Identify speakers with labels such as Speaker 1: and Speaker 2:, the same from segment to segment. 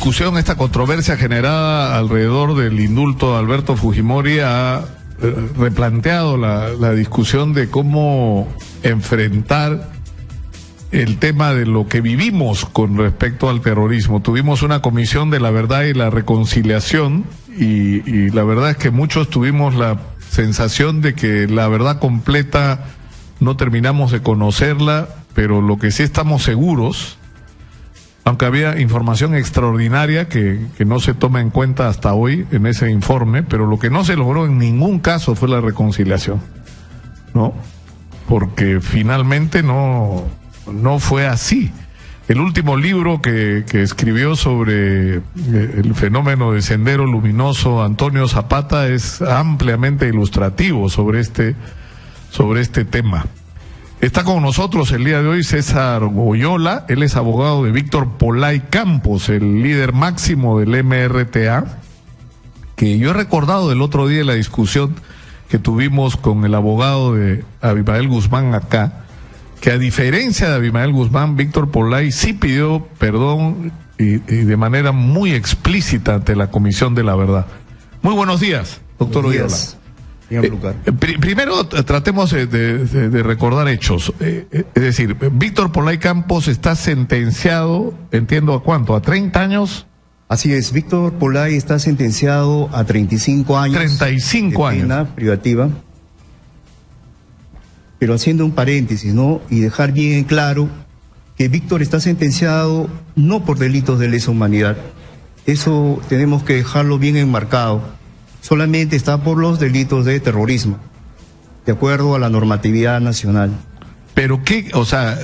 Speaker 1: discusión, esta controversia generada alrededor del indulto de Alberto Fujimori ha replanteado la discusión de cómo enfrentar el tema de lo que vivimos con respecto al terrorismo. Tuvimos una comisión de la verdad y la reconciliación y la verdad es que muchos tuvimos la sensación de que la verdad completa no terminamos de conocerla, pero lo que sí estamos seguros, aunque había información extraordinaria que no se toma en cuenta hasta hoy en ese informe, pero lo que no se logró en ningún caso fue la reconciliación, ¿no? Porque finalmente no fue así. El último libro que escribió sobre el fenómeno de Sendero Luminoso Antonio Zapata es ampliamente ilustrativo sobre este tema. Está con nosotros el día de hoy César Goyola, él es abogado de Víctor Polay Campos, el líder máximo del MRTA, que yo he recordado el otro día la discusión que tuvimos con el abogado de Abimael Guzmán acá, que a diferencia de Abimael Guzmán, Víctor Polay sí pidió perdón y de manera muy explícita ante la Comisión de la Verdad. Muy buenos días, doctor Goyola. Primero tratemos de recordar hechos. Es decir, Víctor Polay Campos está sentenciado, entiendo, ¿a cuánto? ¿A 30 años?
Speaker 2: Así es, Víctor Polay está sentenciado a 35 años.
Speaker 1: 35 años.
Speaker 2: Pena privativa. Pero haciendo un paréntesis, ¿no? Y dejar bien en claro que Víctor está sentenciado no por delitos de lesa humanidad. Eso tenemos que dejarlo bien enmarcado. Solamente está por los delitos de terrorismo, de acuerdo a la normatividad nacional.
Speaker 1: Pero qué, o sea,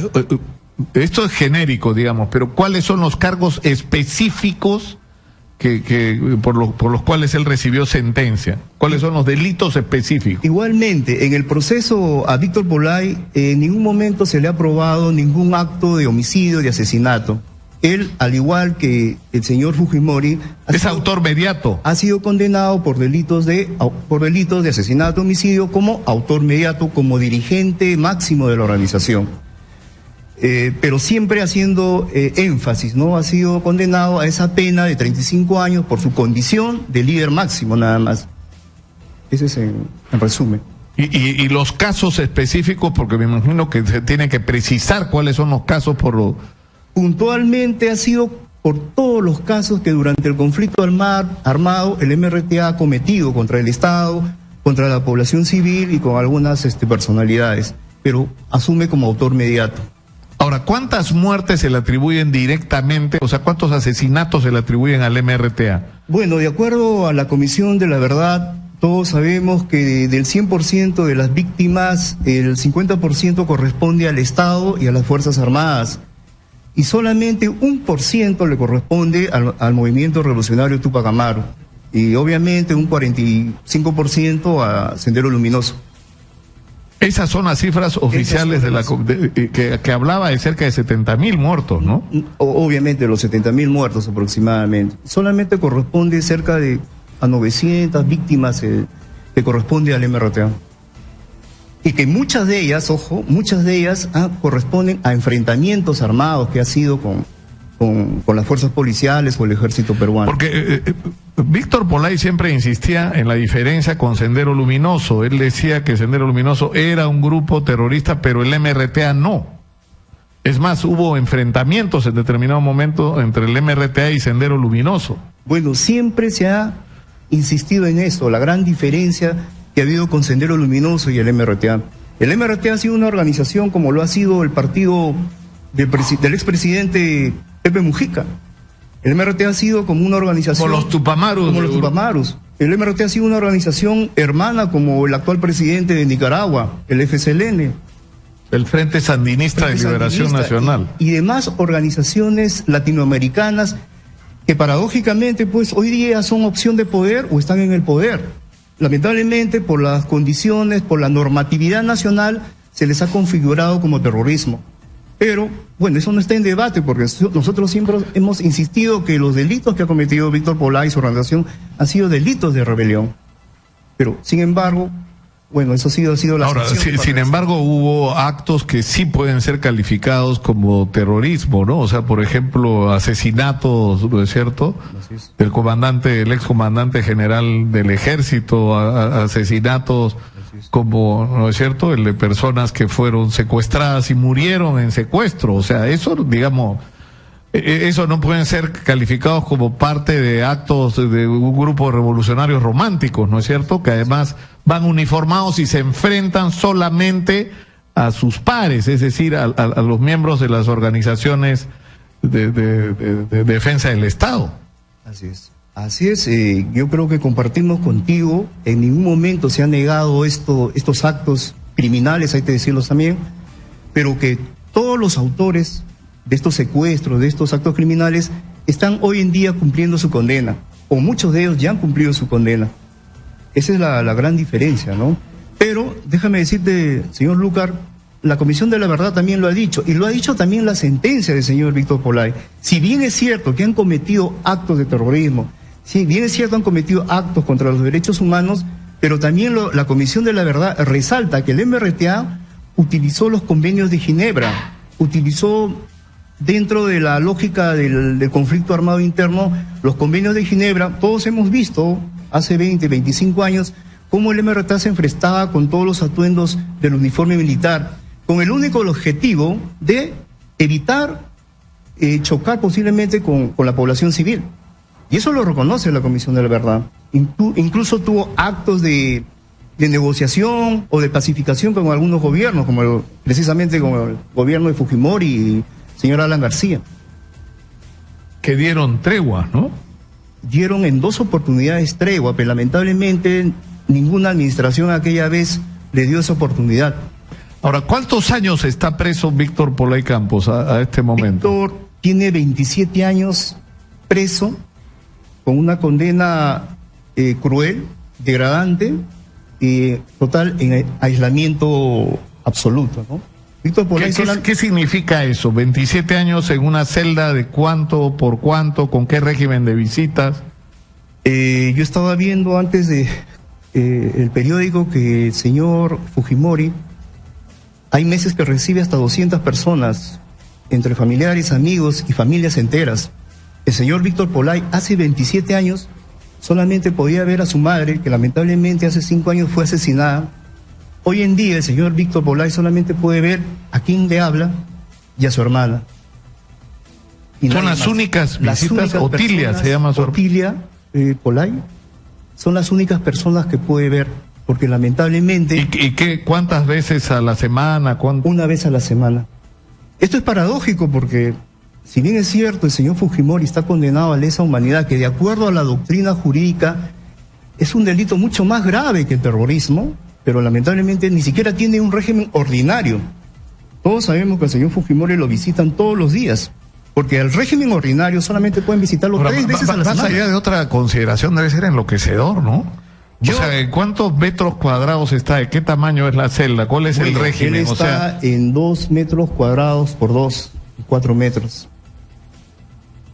Speaker 1: esto es genérico, digamos, pero ¿cuáles son los cargos específicos por los cuales él recibió sentencia? ¿Cuáles son los delitos específicos?
Speaker 2: Igualmente, en el proceso a Víctor Polay en ningún momento se le ha probado ningún acto de homicidio, de asesinato. Él, al igual que el señor Fujimori,
Speaker 1: es autor mediato.
Speaker 2: Ha sido condenado por delitos de asesinato, homicidio, como autor mediato, como dirigente máximo de la organización. Pero siempre haciendo énfasis, ¿no? Ha sido condenado a esa pena de 35 años por su condición de líder máximo, nada más. Ese es en resumen.
Speaker 1: Y los casos específicos, porque me imagino que se tiene que precisar cuáles son los casos por lo...
Speaker 2: Puntualmente ha sido por todos los casos que durante el conflicto armado el MRTA ha cometido contra el Estado, contra la población civil y con algunas personalidades, pero asume como autor mediato.
Speaker 1: Ahora, ¿cuántas muertes se le atribuyen directamente? O sea, ¿cuántos asesinatos se le atribuyen al MRTA?
Speaker 2: Bueno, de acuerdo a la Comisión de la Verdad, todos sabemos que del 100% de las víctimas, el 50% corresponde al Estado y a las Fuerzas Armadas. Y solamente 1% le corresponde al movimiento revolucionario Tupac Amaru. Y obviamente un 45% a Sendero Luminoso.
Speaker 1: Esas son las cifras oficiales que hablaba de cerca de 70.000 muertos, ¿no?
Speaker 2: Obviamente los 70.000 muertos aproximadamente. Solamente corresponde cerca de a 900 víctimas que corresponde al MRTA. Y que muchas de ellas, ojo, corresponden a enfrentamientos armados que ha sido con las fuerzas policiales o el ejército peruano.
Speaker 1: Porque Víctor Polay siempre insistía en la diferencia con Sendero Luminoso. Él decía que Sendero Luminoso era un grupo terrorista, pero el MRTA no. Es más, hubo enfrentamientos en determinado momento entre el MRTA y Sendero Luminoso.
Speaker 2: Bueno, siempre se ha insistido en eso, la gran diferencia que ha habido con Sendero Luminoso y el MRTA. El MRTA ha sido una organización como lo ha sido el partido del expresidente Pepe Mujica. El MRTA ha sido como una organización...
Speaker 1: Como los Tupamarus.
Speaker 2: El MRTA ha sido una organización hermana como el actual presidente de Nicaragua, el FSLN.
Speaker 1: El Frente Sandinista de Liberación Nacional.
Speaker 2: Y demás organizaciones latinoamericanas que paradójicamente pues hoy día son opción de poder o están en el poder. Lamentablemente, por las condiciones, por la normatividad nacional, se les ha configurado como terrorismo. Pero, bueno, eso no está en debate, porque nosotros siempre hemos insistido que los delitos que ha cometido Víctor Polay y su organización han sido delitos de rebelión. Pero, sin embargo, Bueno, eso ha sido la
Speaker 1: Ahora, sin embargo, hubo actos que sí pueden ser calificados como terrorismo, ¿no? O sea, por ejemplo, asesinatos, ¿no es cierto? Del comandante, el excomandante general del ejército, asesinatos como, ¿no es cierto?, el de personas que fueron secuestradas y murieron en secuestro. O sea, eso, digamos, eso no pueden ser calificados como parte de actos de un grupo de revolucionarios románticos, ¿no es cierto?, que además van uniformados y se enfrentan solamente a sus pares, es decir, a los miembros de las organizaciones de defensa del Estado.
Speaker 2: Así es. Así es, yo creo que compartimos contigo, en ningún momento se han negado estos actos criminales, hay que decirlos también, pero que todos los autores de estos secuestros, de estos actos criminales, están hoy en día cumpliendo su condena, o muchos de ellos ya han cumplido su condena. Esa es la gran diferencia, ¿no? Pero déjame decirte, señor Lucar, la Comisión de la Verdad también lo ha dicho, y lo ha dicho también la sentencia del señor Víctor Polay. Si bien es cierto que han cometido actos de terrorismo, si bien es cierto han cometido actos contra los derechos humanos, pero también la Comisión de la Verdad resalta que el MRTA utilizó los convenios de Ginebra, utilizó dentro de la lógica del conflicto armado interno los convenios de Ginebra. Todos hemos visto hace 20, 25 años cómo el MRTA se enfrentaba con todos los atuendos del uniforme militar, con el único objetivo de evitar chocar posiblemente con la población civil. Y eso lo reconoce la Comisión de la Verdad. Incluso tuvo actos de negociación o de pacificación con algunos gobiernos, precisamente con el gobierno de Fujimori y señor Alan García.
Speaker 1: Que dieron tregua, ¿no?
Speaker 2: Dieron en 2 oportunidades tregua, pero lamentablemente ninguna administración aquella vez le dio esa oportunidad.
Speaker 1: Ahora, ¿cuántos años está preso Víctor Polay Campos a este momento?
Speaker 2: Víctor tiene 27 años preso, con una condena cruel, degradante, total en aislamiento absoluto, ¿no? Víctor Polay,
Speaker 1: ¿Qué significa eso? 27 años en una celda de cuánto, por cuánto, con qué régimen de visitas.
Speaker 2: Yo estaba viendo antes de el periódico que el señor Fujimori, hay meses que recibe hasta 200 personas, entre familiares, amigos y familias enteras. El señor Víctor Polay hace 27 años solamente podía ver a su madre, que lamentablemente hace 5 años fue asesinada. Hoy en día el señor Víctor Polay solamente puede ver a quien le habla y a su hermana. Y
Speaker 1: son las únicas visitas. Otilia se llama su hermana.
Speaker 2: Otilia Polay son las únicas personas que puede ver, porque lamentablemente...
Speaker 1: ¿Y cuántas veces a la semana?
Speaker 2: Una vez a la semana. Esto es paradójico porque, si bien es cierto, el señor Fujimori está condenado a lesa humanidad, que de acuerdo a la doctrina jurídica es un delito mucho más grave que el terrorismo, pero lamentablemente ni siquiera tiene un régimen ordinario. Todos sabemos que al señor Fujimori lo visitan todos los días, porque el régimen ordinario solamente pueden visitarlo 3 veces a la semana.
Speaker 1: Más allá de otra consideración, debe ser enloquecedor, ¿no? O sea, ¿en cuántos metros cuadrados está? ¿De qué tamaño es la celda? ¿Cuál es el régimen?
Speaker 2: Él está en 2 metros cuadrados por 2, 4 metros.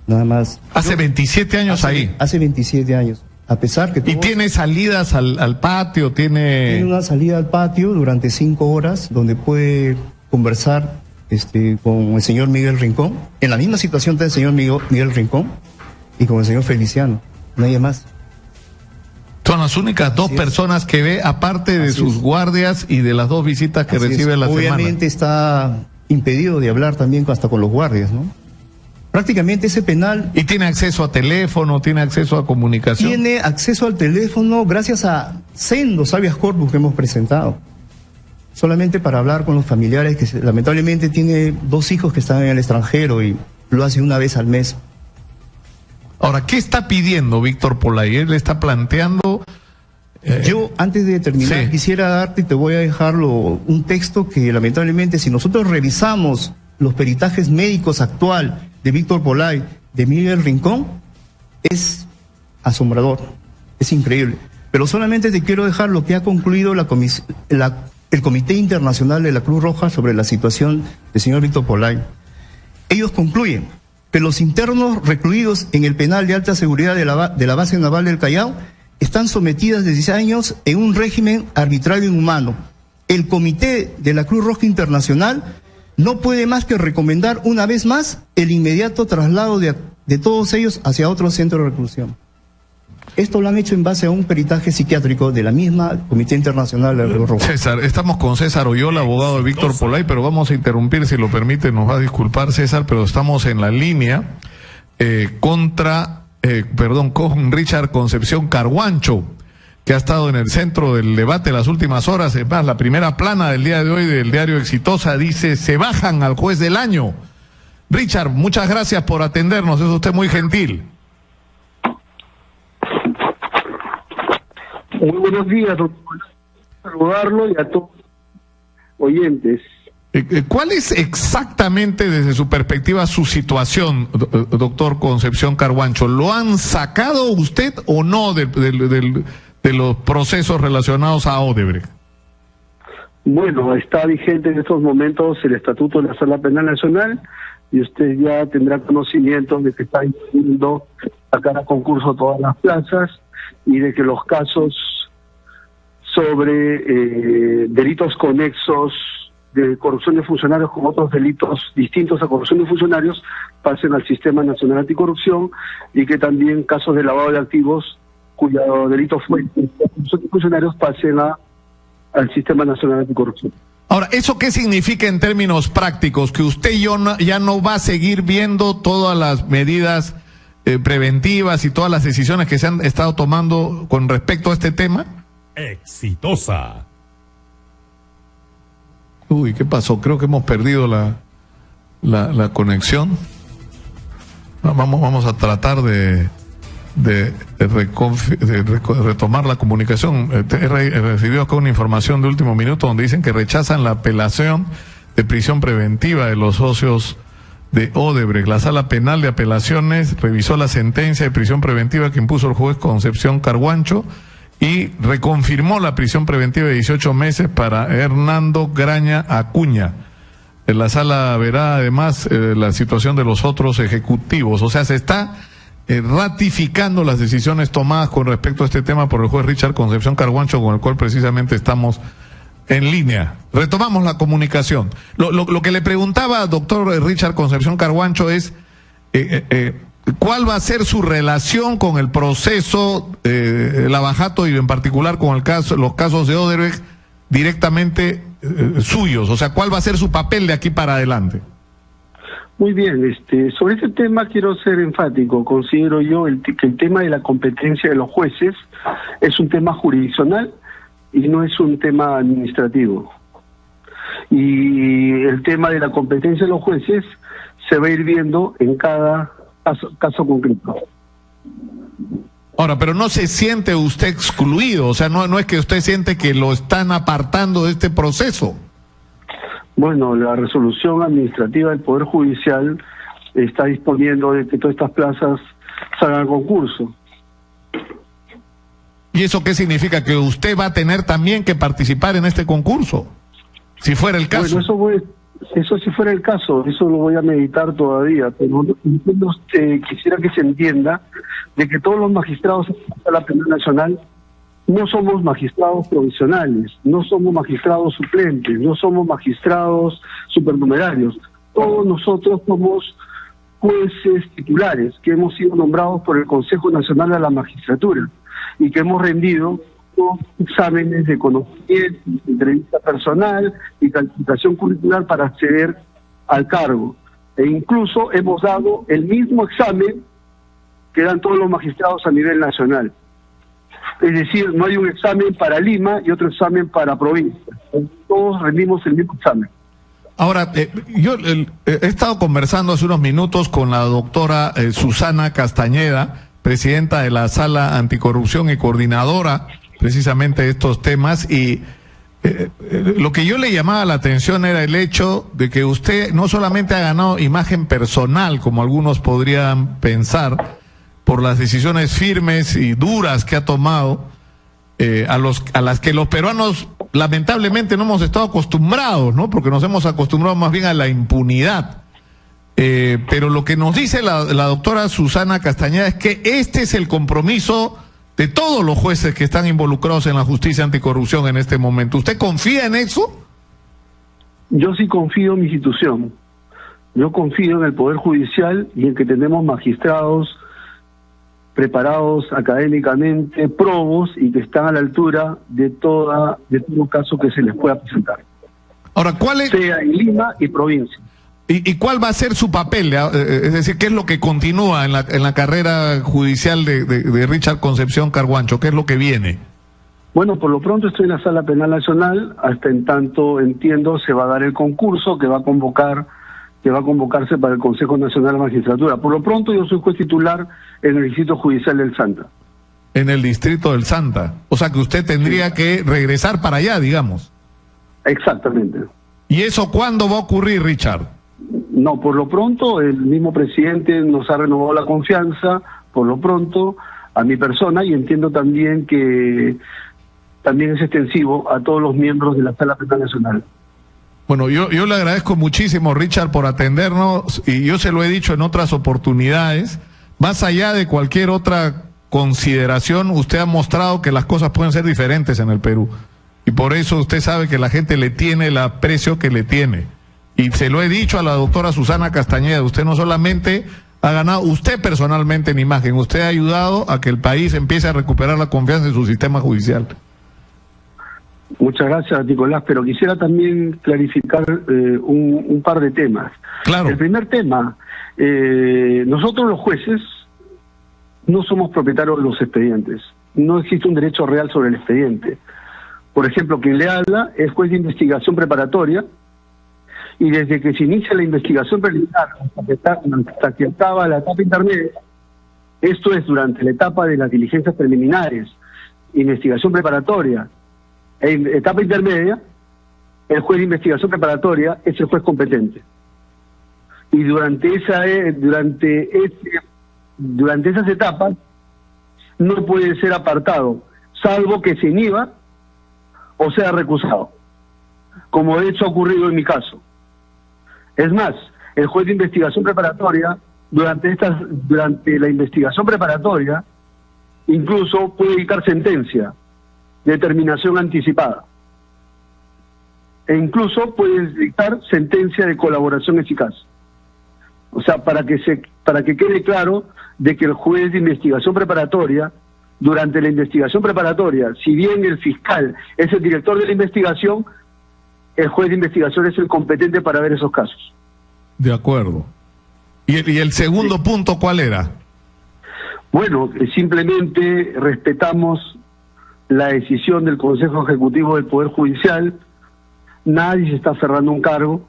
Speaker 2: Nada más.
Speaker 1: Hace 27 años ahí.
Speaker 2: Hace 27 años. A pesar que...
Speaker 1: ¿Y tiene salidas al patio? Tiene
Speaker 2: una salida al patio durante 5 horas, donde puede conversar con el señor Miguel Rincón. En la misma situación está el señor Miguel Rincón y con el señor Feliciano. Nadie más.
Speaker 1: Son las únicas 2 personas que ve, aparte de sus guardias y de las 2 visitas que recibe a la semana.
Speaker 2: Obviamente está impedido de hablar también hasta con los guardias, ¿no? Prácticamente ese penal...
Speaker 1: ¿Y tiene acceso a teléfono, tiene acceso a comunicación?
Speaker 2: Tiene acceso al teléfono gracias a sendos habeas corpus que hemos presentado. Solamente para hablar con los familiares, que lamentablemente tiene 2 hijos que están en el extranjero y lo hace una vez al mes.
Speaker 1: Ahora, ¿qué está pidiendo Víctor Polay? Él está planteando...
Speaker 2: Yo, antes de terminar, quisiera darte, te voy a dejarlo, un texto que lamentablemente, si nosotros revisamos los peritajes médicos actual de Víctor Polay, de Miguel Rincón, es asombrador, es increíble. Pero solamente te quiero dejar lo que ha concluido el Comité Internacional de la Cruz Roja sobre la situación del señor Víctor Polay. Ellos concluyen que los internos recluidos en el penal de alta seguridad de la base naval del Callao están sometidas desde hace años en un régimen arbitrario e inhumano. El Comité de la Cruz Roja Internacional no puede más que recomendar una vez más el inmediato traslado de todos ellos hacia otro centro de reclusión. Esto lo han hecho en base a un peritaje psiquiátrico de la misma Comité Internacional de la Cruz Roja.
Speaker 1: César, estamos con César Oyola, abogado de Víctor Polay, pero vamos a interrumpir, si lo permite, nos va a disculpar César, pero estamos en la línea con Richard Concepción Carguancho, que ha estado en el centro del debate las últimas horas. Es más, la primera plana del día de hoy del diario Exitosa dice: se bajan al juez del año. Richard, muchas gracias por atendernos, es usted muy gentil.
Speaker 3: Muy buenos días, doctor. Saludarlo y a todos los oyentes.
Speaker 1: ¿Cuál es exactamente, desde su perspectiva, su situación, doctor Concepción Carguancho? ¿Lo han sacado usted o no de los procesos relacionados a Odebrecht?
Speaker 3: Bueno, está vigente en estos momentos el Estatuto de la Sala Penal Nacional y usted ya tendrá conocimiento de que está intentando sacar a concurso todas las plazas y de que los casos sobre delitos conexos de corrupción de funcionarios con otros delitos distintos a corrupción de funcionarios pasen al Sistema Nacional Anticorrupción, y que también casos de lavado de activos cuyos delitos fuentes de corrupción de funcionarios pasen al Sistema Nacional Anticorrupción.
Speaker 1: Ahora, ¿eso qué significa en términos prácticos? ¿Que usted ya no va a seguir viendo todas las medidas preventivas y todas las decisiones que se han estado tomando con respecto a este tema?
Speaker 4: Exitosa.
Speaker 1: Uy, ¿qué pasó? Creo que hemos perdido la conexión. Vamos a tratar de retomar la comunicación. He recibido acá una información de último minuto donde dicen que rechazan la apelación de prisión preventiva de los socios de Odebrecht. La Sala Penal de Apelaciones revisó la sentencia de prisión preventiva que impuso el juez Concepción Carguancho y reconfirmó la prisión preventiva de 18 meses para Hernando Graña Acuña. La sala verá además la situación de los otros ejecutivos. O sea, se está ratificando las decisiones tomadas con respecto a este tema por el juez Richard Concepción Carguancho, con el cual precisamente estamos en línea. Retomamos la comunicación. Lo que le preguntaba, doctor Richard Concepción Carguancho, es ¿cuál va a ser su relación con el proceso Lavajato y en particular con los casos de Odebrecht directamente suyos? O sea, ¿cuál va a ser su papel de aquí para adelante?
Speaker 3: Muy bien, sobre este tema quiero ser enfático. Considero yo que el tema de la competencia de los jueces es un tema jurisdiccional y no es un tema administrativo. Y el tema de la competencia de los jueces se va a ir viendo en cada caso concreto.
Speaker 1: Ahora, pero no se siente usted excluido, o sea, no es que usted siente que lo están apartando de este proceso.
Speaker 3: Bueno, la resolución administrativa del Poder Judicial está disponiendo de que todas estas plazas salgan a concurso.
Speaker 1: ¿Y eso qué significa? ¿Que usted va a tener también que participar en este concurso? Si fuera el caso.
Speaker 3: Bueno, eso si fuera el caso, eso lo voy a meditar todavía, pero quisiera que se entienda de que todos los magistrados de la Penal Nacional no somos magistrados provisionales, no somos magistrados suplentes, no somos magistrados supernumerarios. Todos nosotros somos jueces titulares que hemos sido nombrados por el Consejo Nacional de la Magistratura y que hemos rendido exámenes de conocimiento, entrevista personal y calificación curricular para acceder al cargo. E incluso hemos dado el mismo examen que dan todos los magistrados a nivel nacional. Es decir, no hay un examen para Lima y otro examen para provincia. Todos rendimos el mismo examen.
Speaker 1: Ahora, yo he estado conversando hace unos minutos con la doctora Susana Castañeda, presidenta de la Sala Anticorrupción y coordinadora precisamente de estos temas, y lo que yo le llamaba la atención era el hecho de que usted no solamente ha ganado imagen personal, como algunos podrían pensar, por las decisiones firmes y duras que ha tomado, a las que los peruanos lamentablemente no hemos estado acostumbrados, ¿no? Porque nos hemos acostumbrado más bien a la impunidad. Pero lo que nos dice la doctora Susana Castañeda es que este es el compromiso de todos los jueces que están involucrados en la justicia anticorrupción en este momento. ¿Usted confía en eso?
Speaker 3: Yo sí confío en mi institución. Yo confío en el Poder Judicial y en que tenemos magistrados preparados académicamente, probos y que están a la altura de todo caso que se les pueda presentar.
Speaker 1: Ahora, ¿cuál es?
Speaker 3: Sea en Lima y provincia.
Speaker 1: ¿Y cuál va a ser su papel? Es decir, ¿qué es lo que continúa en la carrera judicial de Richard Concepción Carguancho? ¿Qué es lo que viene?
Speaker 3: Bueno, por lo pronto estoy en la Sala Penal Nacional, hasta en tanto entiendo se va a dar el concurso que va a convocarse para el Consejo Nacional de Magistratura. Por lo pronto yo soy juez titular en el Distrito Judicial del Santa.
Speaker 1: En el Distrito del Santa. O sea que usted tendría que regresar para allá, digamos.
Speaker 3: Exactamente.
Speaker 1: ¿Y eso cuándo va a ocurrir, Richard?
Speaker 3: No, por lo pronto el mismo presidente nos ha renovado la confianza, por lo pronto, a mi persona, y entiendo también que también es extensivo a todos los miembros de la Sala Penal Nacional.
Speaker 1: Bueno, yo le agradezco muchísimo, Richard, por atendernos, y yo se lo he dicho en otras oportunidades, más allá de cualquier otra consideración, usted ha mostrado que las cosas pueden ser diferentes en el Perú, y por eso usted sabe que la gente le tiene el aprecio que le tiene. Y se lo he dicho a la doctora Susana Castañeda, usted no solamente ha ganado, usted personalmente en imagen, usted ha ayudado a que el país empiece a recuperar la confianza en su sistema judicial.
Speaker 3: Muchas gracias, Nicolás, pero quisiera también clarificar un par de temas.
Speaker 1: Claro.
Speaker 3: El primer tema, nosotros los jueces no somos propietarios de los expedientes, no existe un derecho real sobre el expediente. Por ejemplo, quien le habla es juez de investigación preparatoria, y desde que se inicia la investigación preliminar hasta que acaba la etapa intermedia, esto es durante la etapa de las diligencias preliminares, investigación preparatoria, etapa intermedia, el juez de investigación preparatoria es el juez competente. Y durante esas etapas no puede ser apartado, salvo que se inhiba o sea recusado, como de hecho ha ocurrido en mi caso. Es más, el juez de investigación preparatoria, durante la investigación preparatoria, incluso puede dictar sentencia de terminación anticipada. E incluso puede dictar sentencia de colaboración eficaz. O sea, para que quede claro de que el juez de investigación preparatoria, durante la investigación preparatoria, si bien el fiscal es el director de la investigación, el juez de investigación es el competente para ver esos casos.
Speaker 1: De acuerdo. ¿Y el segundo punto cuál era?
Speaker 3: Bueno, simplemente respetamos la decisión del Consejo Ejecutivo del Poder Judicial, nadie se está aferrando a un cargo.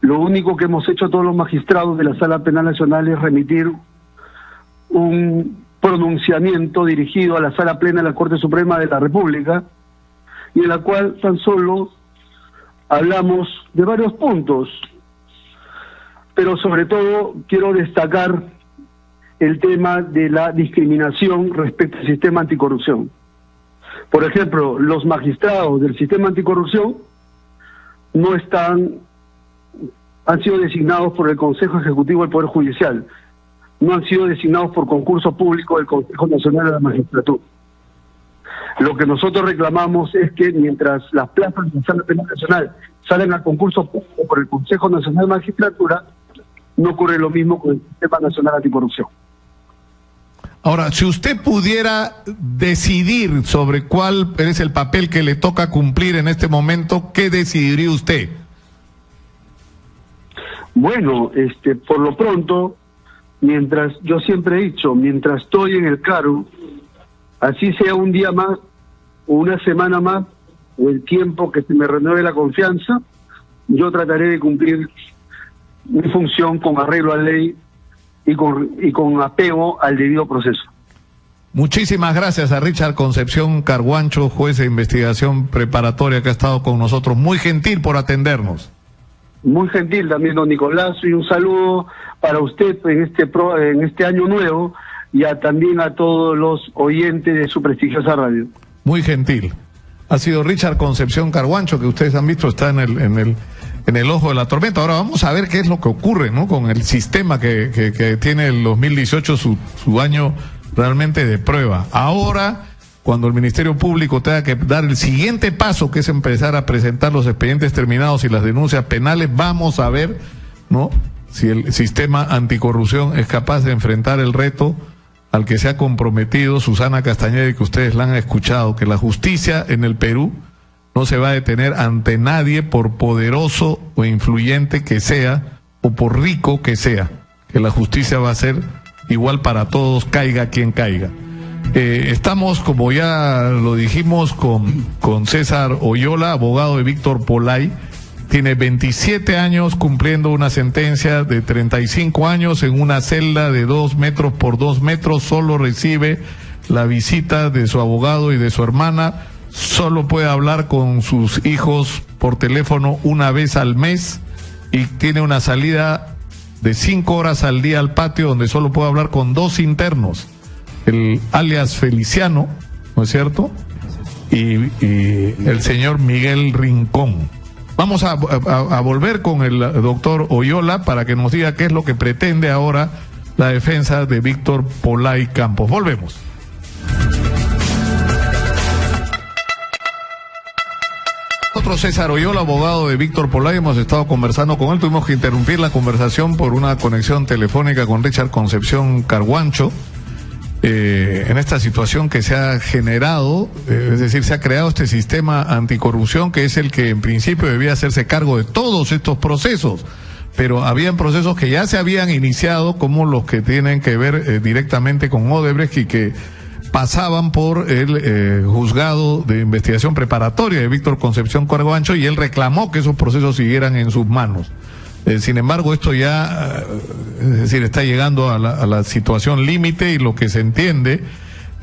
Speaker 3: Lo único que hemos hecho todos los magistrados de la Sala Penal Nacional es remitir un pronunciamiento dirigido a la Sala Plena de la Corte Suprema de la República, y en la cual tan solo hablamos de varios puntos, pero sobre todo quiero destacar el tema de la discriminación respecto al sistema anticorrupción. Por ejemplo, los magistrados del sistema anticorrupción han sido designados por el Consejo Ejecutivo del Poder Judicial, no han sido designados por concurso público del Consejo Nacional de la Magistratura. Lo que nosotros reclamamos es que mientras las plazas de la Sala Penal Nacional salen a concurso público por el Consejo Nacional de Magistratura, no ocurre lo mismo con el Sistema Nacional Anticorrupción.
Speaker 1: Ahora, si usted pudiera decidir sobre cuál es el papel que le toca cumplir en este momento, ¿qué decidiría usted?
Speaker 3: Bueno, por lo pronto, yo siempre he dicho, mientras estoy en el cargo, así sea un día más, o una semana más, o el tiempo que se me renueve la confianza, yo trataré de cumplir mi función con arreglo a ley y con apego al debido proceso.
Speaker 1: Muchísimas gracias a Richard Concepción Carguancho, juez de investigación preparatoria que ha estado con nosotros. Muy gentil por atendernos.
Speaker 3: Muy gentil también, don Nicolás, y un saludo para usted en este año nuevo y también a todos los oyentes de su prestigiosa radio.
Speaker 1: Muy gentil. Ha sido Richard Concepción Carguancho, que ustedes han visto está en el ojo de la tormenta. Ahora vamos a ver qué es lo que ocurre, ¿no? Con el sistema que tiene el 2018, su año realmente de prueba. Ahora, cuando el Ministerio Público tenga que dar el siguiente paso, que es empezar a presentar los expedientes terminados y las denuncias penales, vamos a ver, ¿no?, si el sistema anticorrupción es capaz de enfrentar el reto al que se ha comprometido Susana Castañeda, y que ustedes la han escuchado, que la justicia en el Perú no se va a detener ante nadie, por poderoso o influyente que sea, o por rico que sea, que la justicia va a ser igual para todos, caiga quien caiga. Estamos, como ya lo dijimos, con César Oyola, abogado de Víctor Polay. Tiene 27 años cumpliendo una sentencia de 35 años en una celda de 2 metros por 2 metros. Solo recibe la visita de su abogado y de su hermana. Solo puede hablar con sus hijos por teléfono una vez al mes. Y tiene una salida de 5 horas al día al patio, donde solo puede hablar con 2 internos. El alias Feliciano, ¿no es cierto? Y el señor Miguel Rincón. Vamos a volver con el doctor Oyola para que nos diga qué es lo que pretende ahora la defensa de Víctor Polay Campos. Volvemos. Otro César Oyola, abogado de Víctor Polay, hemos estado conversando con él. Tuvimos que interrumpir la conversación por una conexión telefónica con Richard Concepción Carguancho. En esta situación que se ha generado, es decir, se ha creado este sistema anticorrupción, que es el que en principio debía hacerse cargo de todos estos procesos, pero habían procesos que ya se habían iniciado, como los que tienen que ver directamente con Odebrecht, y que pasaban por el juzgado de investigación preparatoria de Víctor Concepción Carguancho, y él reclamó que esos procesos siguieran en sus manos. Sin embargo, esto ya, es decir, está llegando a la situación límite, y lo que se entiende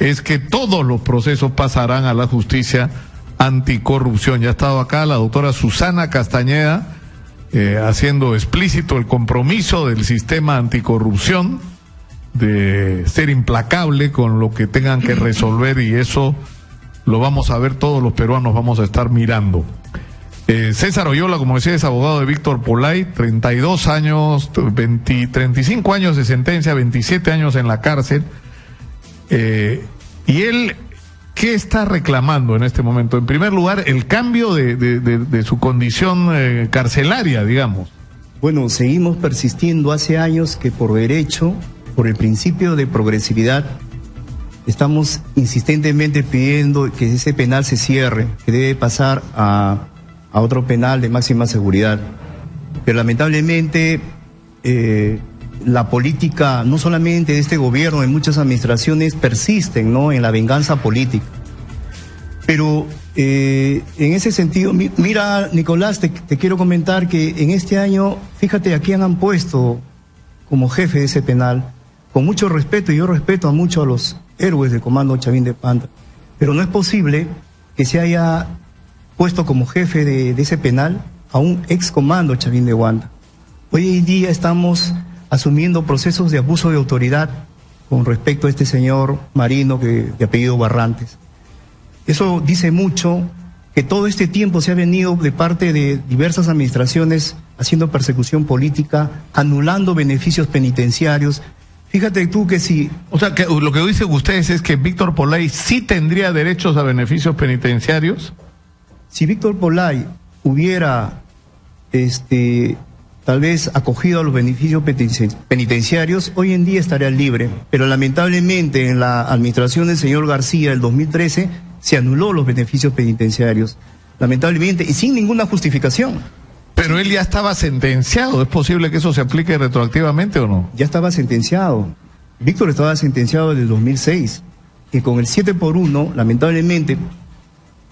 Speaker 1: es que todos los procesos pasarán a la justicia anticorrupción. Ya ha estado acá la doctora Susana Castañeda haciendo explícito el compromiso del sistema anticorrupción de ser implacable con lo que tengan que resolver, y eso lo vamos a ver todos los peruanos, vamos a estar mirando. César Oyola, como decía, es abogado de Víctor Polay, 32 años, 35 años de sentencia, 27 años en la cárcel. Y él, ¿qué está reclamando en este momento? En primer lugar, el cambio de su condición carcelaria, digamos.
Speaker 2: Bueno, seguimos persistiendo hace años que por derecho, por el principio de progresividad, estamos insistentemente pidiendo que ese penal se cierre, que debe pasar a otro penal de máxima seguridad. Pero lamentablemente la política, no solamente de este gobierno, en muchas administraciones persisten, ¿no?, en la venganza política. Pero en ese sentido, mira, Nicolás, te quiero comentar que en este año, fíjate a quién han puesto como jefe de ese penal, con mucho respeto, y yo respeto mucho a los héroes del Comando Chavín de Panta, pero no es posible que se haya puesto como jefe de ese penal a un ex comando Chavín de Wanda. Hoy en día estamos asumiendo procesos de abuso de autoridad con respecto a este señor Marino, de apellido Barrantes. Eso dice mucho, que todo este tiempo se ha venido de parte de diversas administraciones haciendo persecución política, anulando beneficios penitenciarios. Fíjate tú que si...
Speaker 1: O sea, que lo que dicen ustedes es que Víctor Polay sí tendría derechos a beneficios penitenciarios.
Speaker 2: Si Víctor Polay hubiera tal vez acogido a los beneficios penitenciarios, hoy en día estaría libre. Pero lamentablemente en la administración del señor García, el 2013, se anuló los beneficios penitenciarios. Lamentablemente, y sin ninguna justificación.
Speaker 1: Pero él ya estaba sentenciado. ¿Es posible que eso se aplique retroactivamente o no?
Speaker 2: Ya estaba sentenciado. Víctor estaba sentenciado desde el 2006. Y con el 7-1, lamentablemente,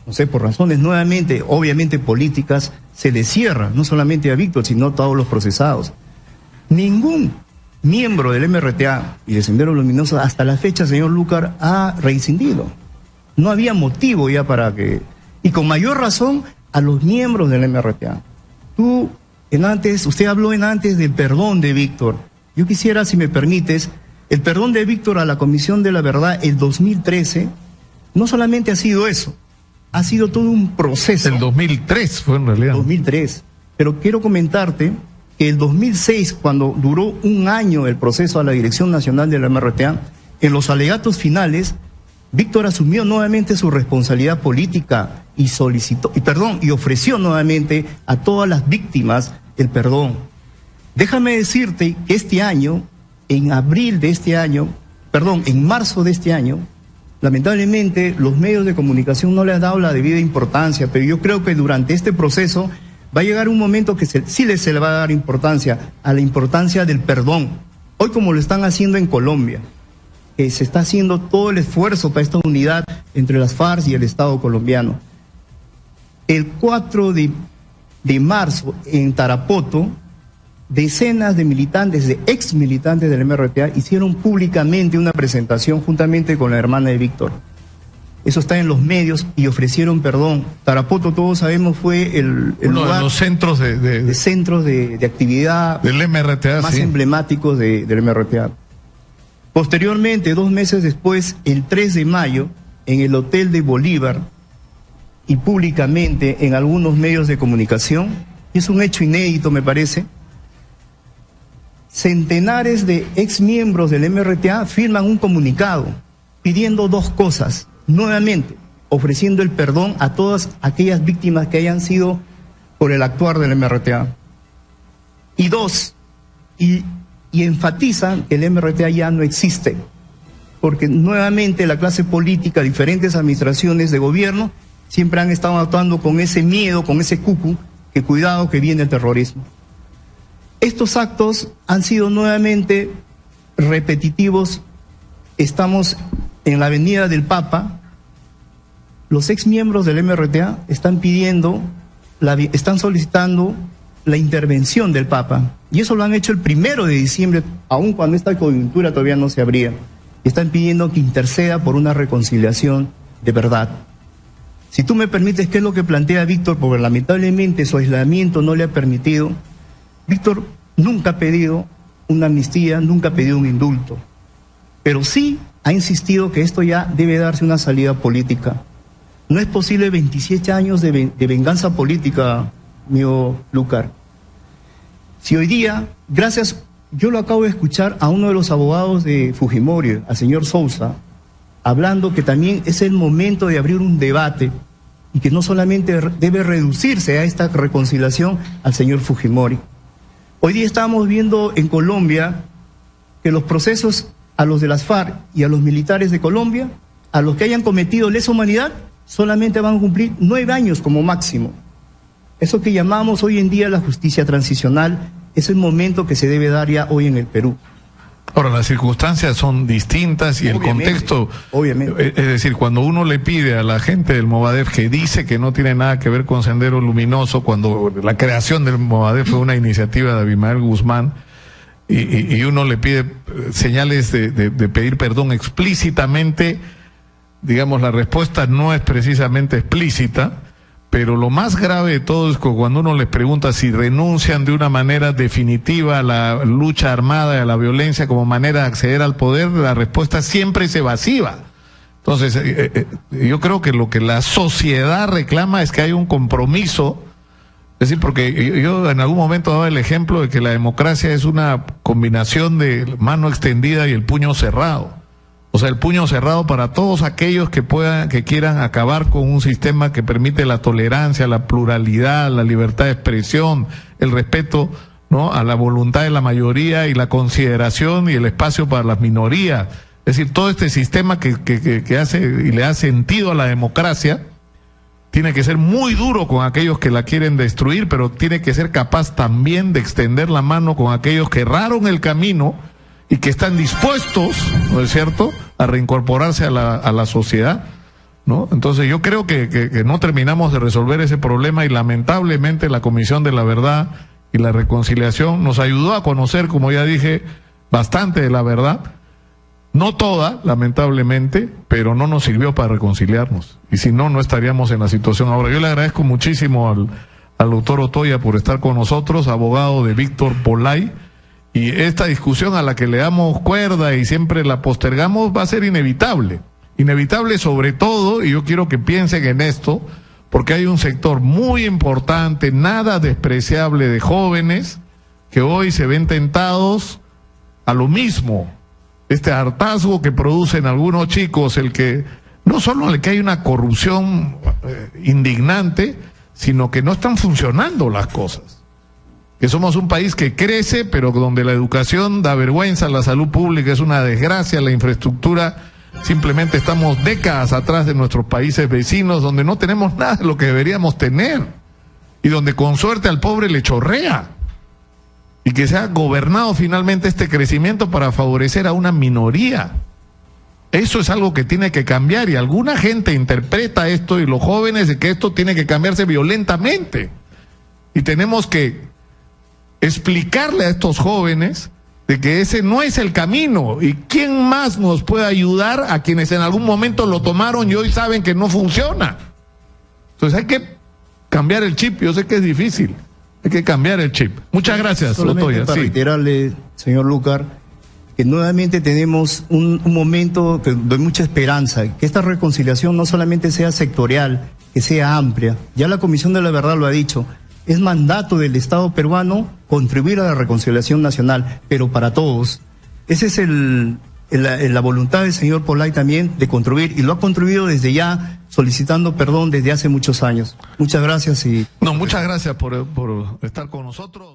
Speaker 2: no sé, por razones nuevamente, obviamente políticas, se le cierra, no solamente a Víctor, sino a todos los procesados. Ningún miembro del MRTA y de Sendero Luminoso hasta la fecha, señor Lucar, ha reincidido. No había motivo ya para que... Y con mayor razón a los miembros del MRTA. Usted habló antes del perdón de Víctor. Yo quisiera, si me permites, el perdón de Víctor a la Comisión de la Verdad, el 2013, no solamente ha sido eso, ha sido todo un proceso.
Speaker 1: El 2003 fue en realidad.
Speaker 2: 2003. Pero quiero comentarte que el 2006, cuando duró un año el proceso a la Dirección Nacional de la MRTA, En los alegatos finales, Víctor asumió nuevamente su responsabilidad política y y ofreció nuevamente a todas las víctimas el perdón. Déjame decirte que este año, en marzo de este año, lamentablemente los medios de comunicación no le han dado la debida importancia, pero yo creo que durante este proceso va a llegar un momento que sí se le va a dar importancia a la importancia del perdón. Hoy, como lo están haciendo en Colombia, que se está haciendo todo el esfuerzo para esta unidad entre las FARC y el Estado colombiano. El 4 de marzo en Tarapoto, decenas de militantes, de ex militantes del MRTA, hicieron públicamente una presentación juntamente con la hermana de Víctor. Eso está en los medios y ofrecieron perdón. Tarapoto, todos sabemos, fue el
Speaker 1: uno
Speaker 2: lugar
Speaker 1: de los centros
Speaker 2: de actividad
Speaker 1: del MRTA,
Speaker 2: más
Speaker 1: sí,
Speaker 2: emblemáticos del MRTA. Posteriormente, 2 meses después, el 3 de mayo, en el Hotel de Bolívar y públicamente en algunos medios de comunicación, es un hecho inédito, me parece, centenares de exmiembros del MRTA firman un comunicado pidiendo 2 cosas, nuevamente, ofreciendo el perdón a todas aquellas víctimas que hayan sido por el actuar del MRTA. Y 2, y enfatizan que el MRTA ya no existe, porque nuevamente la clase política, diferentes administraciones de gobierno, siempre han estado actuando con ese miedo, con ese cucu, que cuidado que viene el terrorismo. Estos actos han sido nuevamente repetitivos. Estamos en la Avenida del Papa. Los exmiembros del MRTA están solicitando la intervención del Papa. Y eso lo han hecho el 1 de diciembre, aun cuando esta coyuntura todavía no se abría. Están pidiendo que interceda por una reconciliación de verdad. Si tú me permites, ¿qué es lo que plantea Víctor? Porque lamentablemente su aislamiento no le ha permitido. Víctor nunca ha pedido una amnistía, nunca ha pedido un indulto. Pero sí ha insistido que esto ya debe darse una salida política. No es posible 27 años de venganza política, mío Lucar. Si hoy día, yo lo acabo de escuchar a uno de los abogados de Fujimori, al señor Sousa, hablando que también es el momento de abrir un debate y que no solamente debe reducirse a esta reconciliación al señor Fujimori. Hoy día estamos viendo en Colombia que los procesos a los de las FARC y a los militares de Colombia, a los que hayan cometido lesa humanidad, solamente van a cumplir 9 años como máximo. Eso que llamamos hoy en día la justicia transicional es el momento que se debe dar ya hoy en el Perú.
Speaker 1: Ahora, las circunstancias son distintas y
Speaker 2: Obviamente,
Speaker 1: el contexto,
Speaker 2: obviamente.
Speaker 1: Es decir, cuando uno le pide a la gente del Movadef que dice que no tiene nada que ver con Sendero Luminoso, cuando la creación del Movadef fue una iniciativa de Abimael Guzmán, y uno le pide señales de pedir perdón explícitamente, digamos, la respuesta no es precisamente explícita. Pero lo más grave de todo es que cuando uno les pregunta si renuncian de una manera definitiva a la lucha armada y a la violencia como manera de acceder al poder, la respuesta siempre es evasiva. Entonces, yo creo que lo que la sociedad reclama es que hay un compromiso. Es decir, porque yo en algún momento daba el ejemplo de que la democracia es una combinación de mano extendida y el puño cerrado. O sea, el puño cerrado para todos aquellos que quieran acabar con un sistema que permite la tolerancia, la pluralidad, la libertad de expresión, el respeto, ¿no?, a la voluntad de la mayoría y la consideración y el espacio para las minorías. Es decir, todo este sistema que hace y le da sentido a la democracia tiene que ser muy duro con aquellos que la quieren destruir, pero tiene que ser capaz también de extender la mano con aquellos que erraron el camino y que están dispuestos, ¿no es cierto?, a reincorporarse a la sociedad, ¿no? Entonces yo creo que no terminamos de resolver ese problema y lamentablemente la Comisión de la Verdad y la Reconciliación nos ayudó a conocer, como ya dije, bastante de la verdad, no toda, lamentablemente, pero no nos sirvió para reconciliarnos, y si no, no estaríamos en la situación ahora. Yo le agradezco muchísimo al doctor Otoya por estar con nosotros, abogado de Víctor Polay. Y esta discusión a la que le damos cuerda y siempre la postergamos va a ser inevitable. Inevitable sobre todo, y yo quiero que piensen en esto, porque hay un sector muy importante, nada despreciable de jóvenes, que hoy se ven tentados a lo mismo, este hartazgo que producen algunos chicos, el que no solo el que hay una corrupción indignante, sino que no están funcionando las cosas. Que somos un país que crece, pero donde la educación da vergüenza, la salud pública es una desgracia, la infraestructura, simplemente estamos décadas atrás de nuestros países vecinos, donde no tenemos nada de lo que deberíamos tener, y donde con suerte al pobre le chorrea, y que se ha gobernado finalmente este crecimiento para favorecer a una minoría. Eso es algo que tiene que cambiar, y alguna gente interpreta esto, y los jóvenes, de que esto tiene que cambiarse violentamente, y tenemos que explicarle a estos jóvenes de que ese no es el camino, y quién más nos puede ayudar a quienes en algún momento lo tomaron y hoy saben que no funciona. Entonces hay que cambiar el chip. Yo sé que es difícil, hay que cambiar el chip. Muchas gracias,
Speaker 2: Solamente
Speaker 1: Otoya.
Speaker 2: para reiterarle, señor Lucar, que nuevamente tenemos un momento de mucha esperanza, que esta reconciliación no solamente sea sectorial, que sea amplia. Ya la Comisión de la Verdad lo ha dicho, es mandato del Estado peruano contribuir a la reconciliación nacional, pero para todos. Esa es la voluntad del señor Polay también de contribuir, y lo ha contribuido desde ya, solicitando perdón desde hace muchos años. Muchas gracias.
Speaker 1: No, muchas gracias por estar con nosotros.